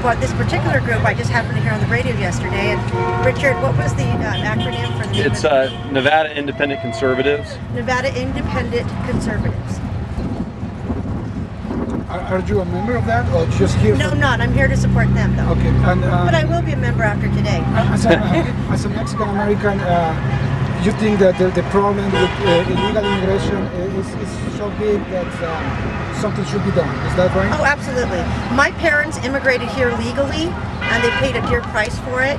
about this particular group, I just happened to hear on the radio yesterday. And Richard, what was the acronym for the name? It's Nevada Independent Conservatives. Nevada Independent Conservatives. Are you a member of that, or just here? No, I'm not. I'm here to support them, though. Okay, and but I will be a member after today. As a Mexican American, you think that the problem with illegal immigration is so big that something should be done? Is that right? Oh, absolutely. My parents immigrated here legally, and they paid a dear price for it.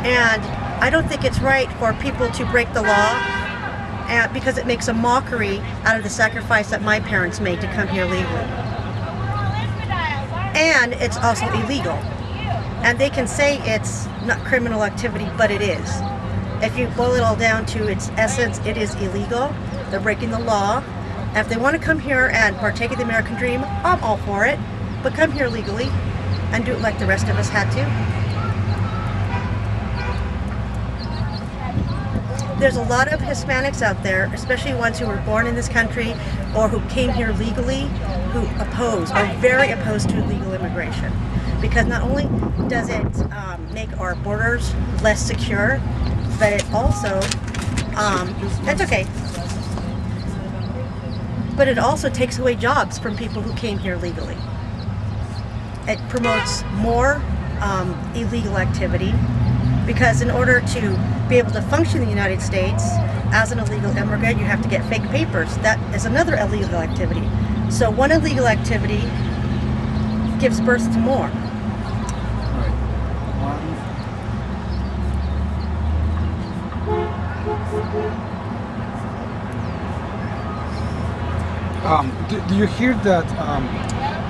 And I don't think it's right for people to break the law, because it makes a mockery out of the sacrifice that my parents made to come here legally. And it's also illegal. And they can say it's not criminal activity, but it is. If you boil it all down to its essence, it is illegal. They're breaking the law. And if they want to come here and partake of the American dream, I'm all for it. But come here legally and do it like the rest of us had to. There's a lot of Hispanics out there, especially ones who were born in this country or who came here legally, who are very opposed to illegal immigration. Because not only does it make our borders less secure, but it also, that's okay, but it also takes away jobs from people who came here legally. It promotes more illegal activity, because in order to be able to function in the United States as an illegal immigrant, you have to get fake papers. That is another illegal activity. So one illegal activity gives birth to more. Do you hear that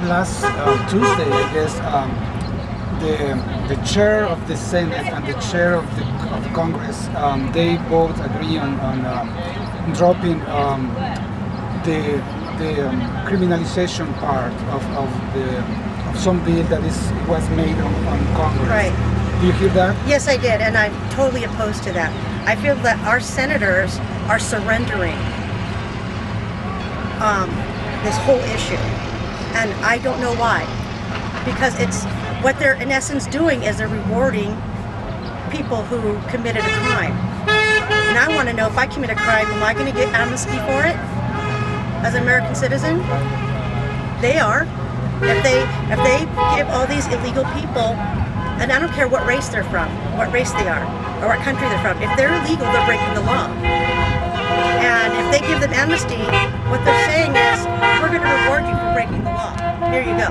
last Tuesday, I guess, the chair of the Senate and the chair of Congress, they both agree on dropping the criminalization part of some bill that was made on Congress. Right. Do you hear that? Yes, I did, and I'm totally opposed to that. I feel that our senators are surrendering this whole issue, and I don't know why. Because it's what they're in essence doing is they're rewarding people who committed a crime. And I want to know, if I commit a crime, am I going to get amnesty for it as an American citizen? They are. If they give all these illegal people, and I don't care what race they're from, what race they are, or what country they're from, if they're illegal, they're breaking the law. And if they give them amnesty, what they're saying is, we're going to reward you for breaking the law. Here you go.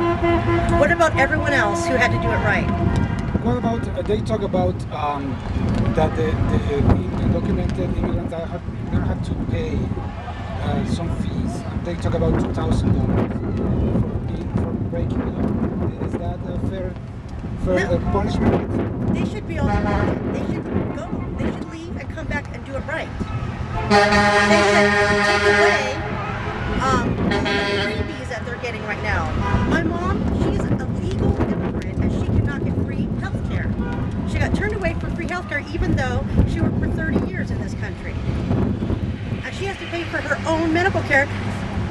What about everyone else who had to do it right? What about, they talk about that the undocumented immigrants are going to have to pay some fees. They talk about $2,000 for breaking the law. Is that a fair punishment? They should be all deported. They should go. They should leave and come back and do it right. They should take away the freebies that they're getting right now. My mom, she's a legal immigrant and she cannot get free health care. She got turned away for free health care even though she worked for 30 years in this country. And she has to pay for her own medical care,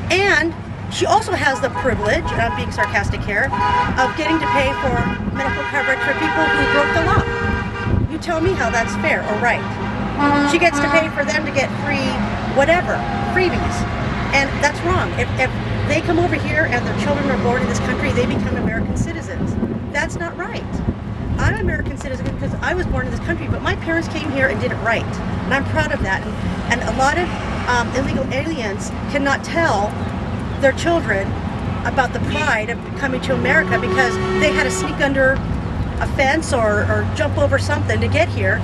and she also has the privilege, and I'm being sarcastic here, of getting to pay for medical coverage for people who broke the law. You tell me how that's fair or right. She gets to pay for them to get free whatever, freebies. And that's wrong. If they come over here and their children are born in this country, they become American citizens. That's not right. I'm an American citizen because I was born in this country, but my parents came here and did it right. And I'm proud of that. And a lot of illegal aliens cannot tell their children about the pride of coming to America because they had to sneak under a fence or jump over something to get here,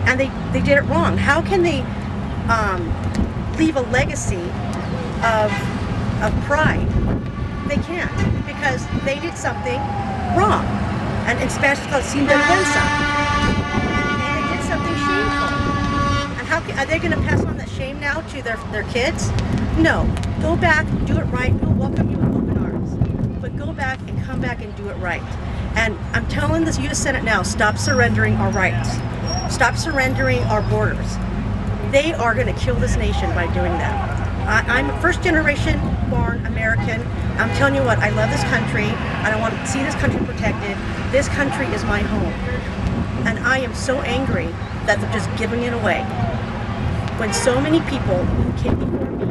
and they did it wrong. How can they leave a legacy of pride? They can't, because they did something wrong. And in Spanish it's called sinvergüenza. And they did something shameful. And how are they going to pass on that shame now to their kids? No. Go back, do it right. We'll welcome you with open arms. But go back and come back and do it right. And I'm telling this U.S. Senate now, stop surrendering our rights. Stop surrendering our borders. They are going to kill this nation by doing that. I'm a first generation born American. I'm telling you what, I love this country, and I want to see this country protected. This country is my home. And I am so angry that they're just giving it away. When so many people who came before me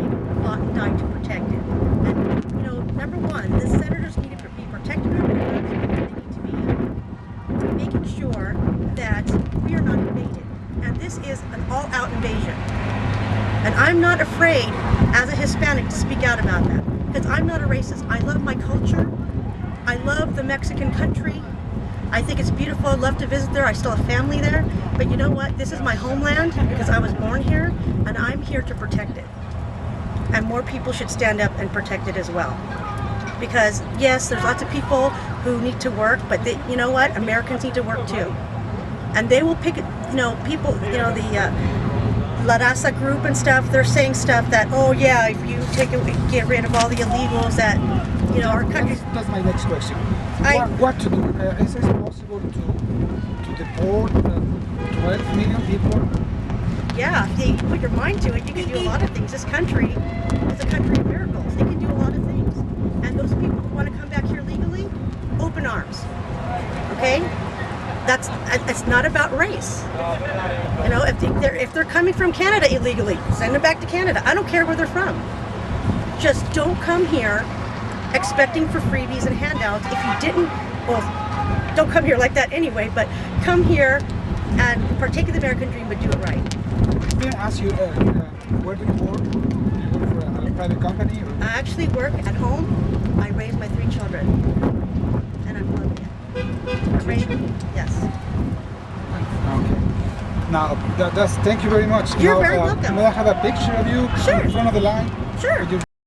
fought and died to protect it. And, you know, number one, the senators need to be protecting our borders. They need to be making sure that we are not invaded. And this is an all-out invasion. And I'm not afraid, as a Hispanic, to speak out about that. Because I'm not a racist. I love my culture. I love the Mexican country. I think it's beautiful. I'd love to visit there. I still have family there. But you know what? This is my homeland because I was born here, and I'm here to protect it. And more people should stand up and protect it as well. Because yes, there's lots of people who need to work, but they, you know what? Americans need to work too. And they will pick, you know, people, you know, the La Raza group and stuff, they're saying stuff that, oh yeah, if you get rid of all the illegals that, you know, our country. That's my next question. What to do? Is it possible to deport 12 million people? Yeah, if you put your mind to it, you can do a lot of things. This country is a country of miracles. They can do a lot of things. And those people who want to come back here legally, open arms. Okay? It's not about race. You know, if they're coming from Canada illegally, send them back to Canada. I don't care where they're from. Just don't come here expecting for freebies and handouts. If you didn't, well, don't come here like that anyway, but come here and partake of the American dream, but do it right. May I ask you, where do you work? Do you work for a private company? Or? I actually work at home. I raise my 3 children, and I'm loving it. Yes. Okay. Now, thank you very much. You're now, very welcome. May I have a picture of you Sure. in front of the line? Sure. With your